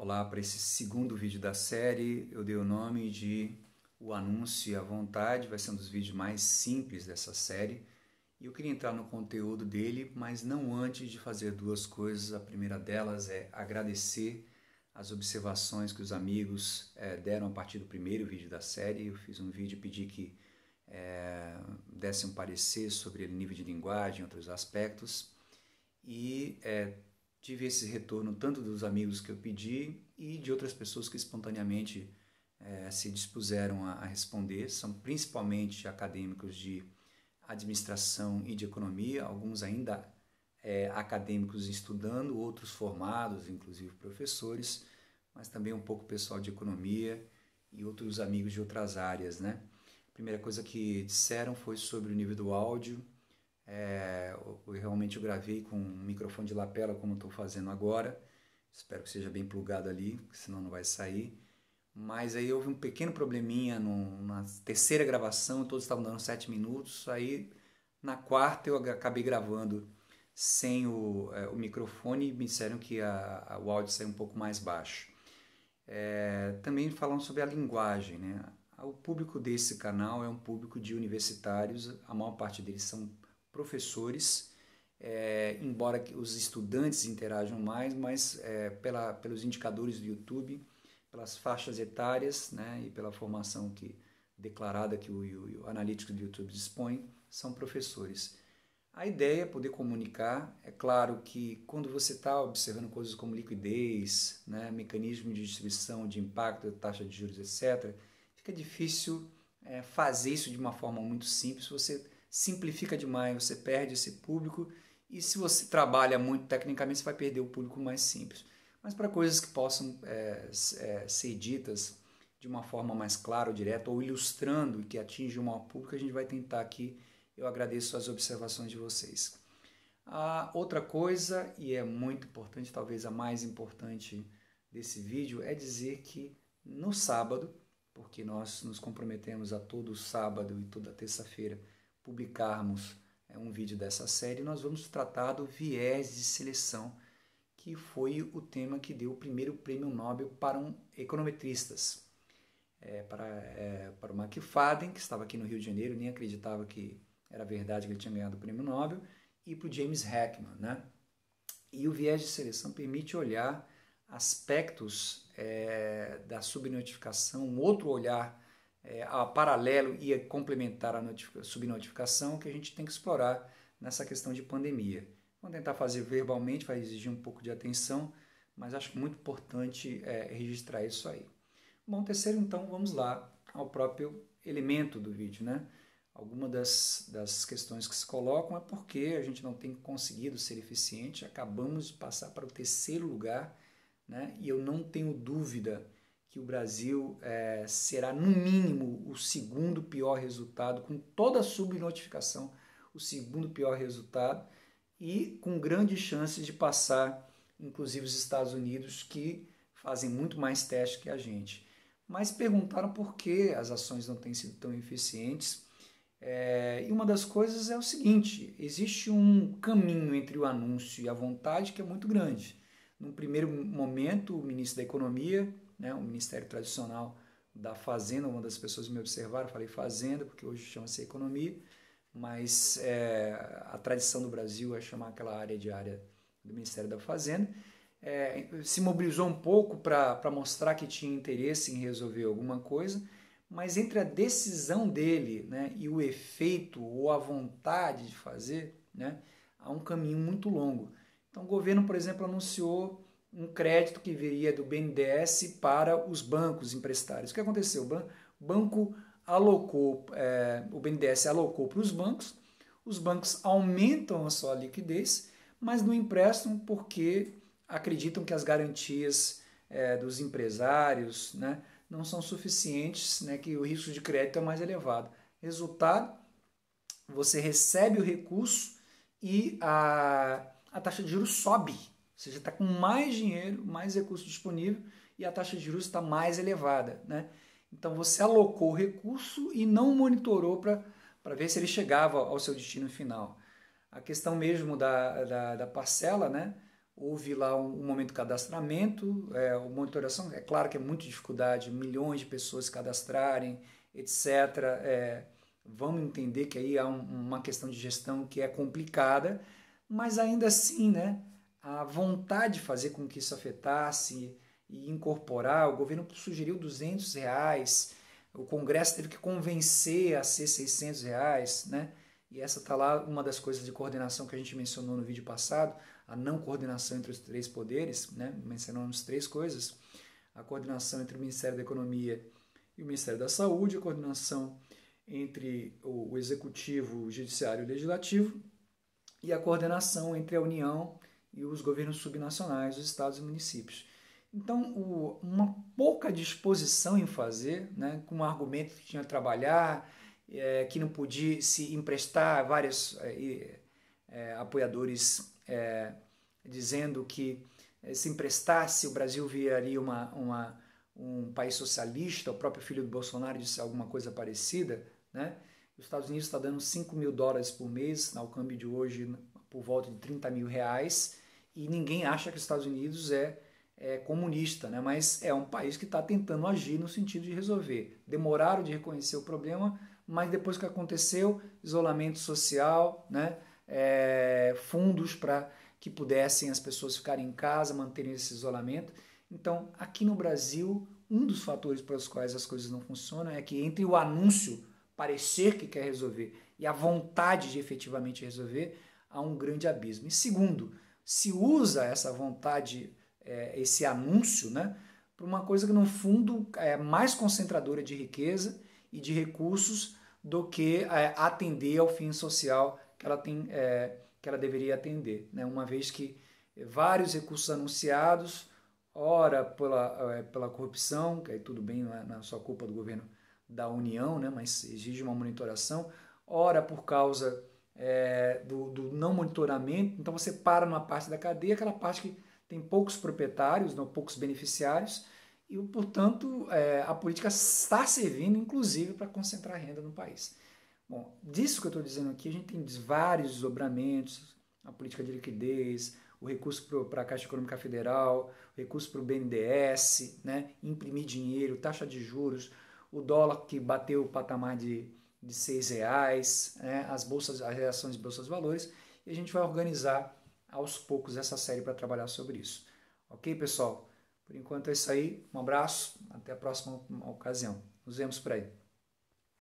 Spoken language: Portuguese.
Olá, para esse segundo vídeo da série, eu dei o nome de O Anúncio e a Vontade, vai ser um dos vídeos mais simples dessa série. E eu queria entrar no conteúdo dele, mas não antes de fazer duas coisas. A primeira delas é agradecer as observações que os amigos deram a partir do primeiro vídeo da série. Eu fiz um vídeo e pedi que desse um parecer sobre o nível de linguagem e outros aspectos. E tive esse retorno tanto dos amigos que eu pedi e de outras pessoas que espontaneamente se dispuseram a responder. São principalmente acadêmicos de administração e de economia, alguns ainda acadêmicos estudando, outros formados, inclusive professores, mas também um pouco pessoal de economia e outros amigos de outras áreas, né? A primeira coisa que disseram foi sobre o nível do áudio. Realmente eu gravei com um microfone de lapela, como estou fazendo agora. Espero que seja bem plugado ali, senão não vai sair. Mas aí houve um pequeno probleminha na terceira gravação, todos estavam dando 7 minutos. Aí na quarta eu acabei gravando sem o microfone e me disseram que o áudio saiu um pouco mais baixo. Também falando sobre a linguagem, né? O público desse canal é um público de universitários, a maior parte deles são professores, embora os estudantes interajam mais, mas pelos indicadores do YouTube, pelas faixas etárias, né, e pela formação declarada que o analítico do YouTube dispõe, são professores. A ideia é poder comunicar. É claro que quando você está observando coisas como liquidez, né, mecanismo de distribuição, de impacto, taxa de juros, etc., fica difícil fazer isso de uma forma muito simples. Você simplifica demais, você perde esse público, e se você trabalha muito tecnicamente, você vai perder o público mais simples. Mas para coisas que possam ser ditas de uma forma mais clara ou direta, ou ilustrando e que atinge o maior público, a gente vai tentar aqui. Eu agradeço as observações de vocês. A outra coisa, e é muito importante, talvez a mais importante desse vídeo, é dizer que no sábado, porque nós nos comprometemos a todo sábado e toda terça-feira publicarmos um vídeo dessa série, nós vamos tratar do viés de seleção, que foi o tema que deu o primeiro prêmio Nobel para econometristas. Para o McFadden, que estava aqui no Rio de Janeiro, nem acreditava que era verdade que ele tinha ganhado o prêmio Nobel, e para o James Heckman, né? E o viés de seleção permite olhar aspectos da subnotificação, um outro olhar a paralelo e a complementar a subnotificação que a gente tem que explorar nessa questão de pandemia. Vamos tentar fazer verbalmente, vai exigir um pouco de atenção, mas acho muito importante registrar isso aí. Bom, terceiro, então, vamos lá ao próprio elemento do vídeo, né? Alguma das questões que se colocam é porque a gente não tem conseguido ser eficiente, acabamos de passar para o terceiro lugar, né? E eu não tenho dúvida que o Brasil será, no mínimo, o segundo pior resultado, com toda a subnotificação, o segundo pior resultado, e com grandes chances de passar, inclusive, os Estados Unidos, que fazem muito mais testes que a gente. Mas perguntaram por que as ações não têm sido tão eficientes. E uma das coisas é o seguinte: existe um caminho entre o anúncio e a vontade que é muito grande. Num primeiro momento, o ministro da Economia, né, o Ministério Tradicional da Fazenda, uma das pessoas me observaram, eu falei Fazenda, porque hoje chama-se Economia, mas a tradição do Brasil é chamar aquela área do Ministério da Fazenda. Se mobilizou um pouco para mostrar que tinha interesse em resolver alguma coisa, mas entre a decisão dele, né, e o efeito ou a vontade de fazer, né, há um caminho muito longo. Então o governo, por exemplo, anunciou um crédito que viria do BNDES para os bancos empresários. O que aconteceu? O banco alocou, o BNDES alocou para os bancos aumentam a sua liquidez, mas não emprestam porque acreditam que as garantias dos empresários, né, não são suficientes, né, que o risco de crédito é mais elevado. Resultado, você recebe o recurso e a taxa de juros sobe. Ou seja, está com mais dinheiro, mais recurso disponível e a taxa de juros está mais elevada, né? Então você alocou o recurso e não monitorou para ver se ele chegava ao seu destino final. A questão mesmo da parcela, né? houve lá um momento de cadastramento, monitoração, é claro que é muita dificuldade, milhões de pessoas se cadastrarem, etc. Vamos entender que aí há uma questão de gestão que é complicada, mas ainda assim, né, a vontade de fazer com que isso afetasse e incorporar, o governo sugeriu R$ 200, o Congresso teve que convencer a ser R$ 600, né? E essa está lá uma das coisas de coordenação que a gente mencionou no vídeo passado, a não coordenação entre os três poderes, né? Mencionamos três coisas, a coordenação entre o Ministério da Economia e o Ministério da Saúde, a coordenação entre o Executivo, o Judiciário e o Legislativo, e a coordenação entre a União e os governos subnacionais, os estados e municípios. Então, uma pouca disposição em fazer, né, com um argumento que tinha que trabalhar, que não podia se emprestar, vários apoiadores dizendo que se emprestasse o Brasil viraria um país socialista, o próprio filho do Bolsonaro disse alguma coisa parecida, né? Os Estados Unidos está dando $5.000 por mês, ao câmbio de hoje, por volta de R$ 30.000, e ninguém acha que os Estados Unidos é comunista, né? Mas é um país que está tentando agir no sentido de resolver. Demoraram de reconhecer o problema, mas depois que aconteceu, isolamento social, né? Fundos para que pudessem as pessoas ficarem em casa, manterem esse isolamento. Então, aqui no Brasil, um dos fatores pelos quais as coisas não funcionam é que entre o anúncio parecer que quer resolver e a vontade de efetivamente resolver, há um grande abismo. E segundo, se usa essa vontade, esse anúncio, né, para uma coisa que no fundo é mais concentradora de riqueza e de recursos do que atender ao fim social que ela tem, que ela deveria atender, né? Uma vez que vários recursos anunciados, ora pela corrupção, que aí tudo bem, não é só culpa do governo da União, né, mas exige uma monitoração, ora por causa do não monitoramento, então você para numa parte da cadeia, aquela parte que tem poucos proprietários, não, poucos beneficiários, e, portanto, a política está servindo, inclusive, para concentrar renda no país. Bom, disso que eu estou dizendo aqui, a gente tem vários desdobramentos, a política de liquidez, o recurso para a Caixa Econômica Federal, o recurso para o BNDES, né, imprimir dinheiro, taxa de juros, o dólar que bateu o patamar de R$ 6, né, as reações de bolsas de valores, e a gente vai organizar aos poucos essa série para trabalhar sobre isso. Ok, pessoal? Por enquanto é isso aí. Um abraço, até a próxima ocasião. Nos vemos por aí.